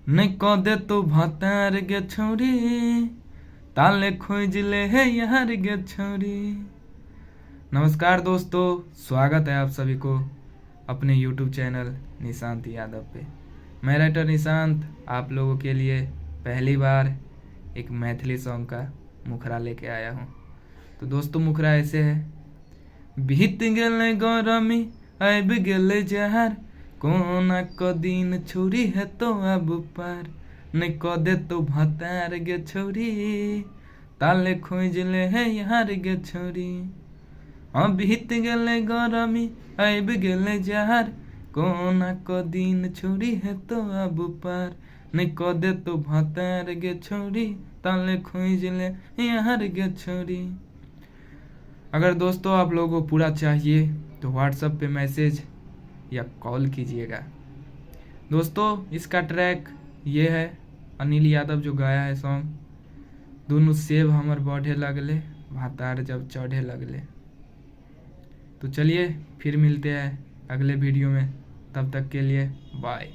नहीं कह दे तो भातार गे छोरी, ताले खोज ले है यार गे छोरी। नमस्कार दोस्तों, स्वागत है आप सभी को अपने YouTube चैनल निशांत यादव पे। मैं राइटर निशांत आप लोगों के लिए पहली बार एक मैथिली सॉन्ग का मुखरा लेके आया हूँ। तो दोस्तों मुखरा ऐसे है। बीत गेले गरमी आबि गेले जहार, कोना क दिन छोरी है तो अब पार। नहीं क दे तो भातार गे छोरी, ताले खोज ले है यार गे छोरी। हाँ बीत गेले गरमी आबि गेले जहार, कोना क दिन छोरी है तो अब पार। नहीं क दे तो भातार गे छोरी, ताले खोज ले यार गे छोरी। अगर दोस्तों आप लोगों को पूरा चाहिए तो व्हाट्सएप पे मैसेज या कॉल कीजिएगा। दोस्तों इसका ट्रैक ये है, अनिल यादव जो गाया है सॉन्ग। दोनों सेब हमर बढ़े लगले, भातार जब चढ़े लगले। तो चलिए फिर मिलते हैं अगले वीडियो में, तब तक के लिए बाय।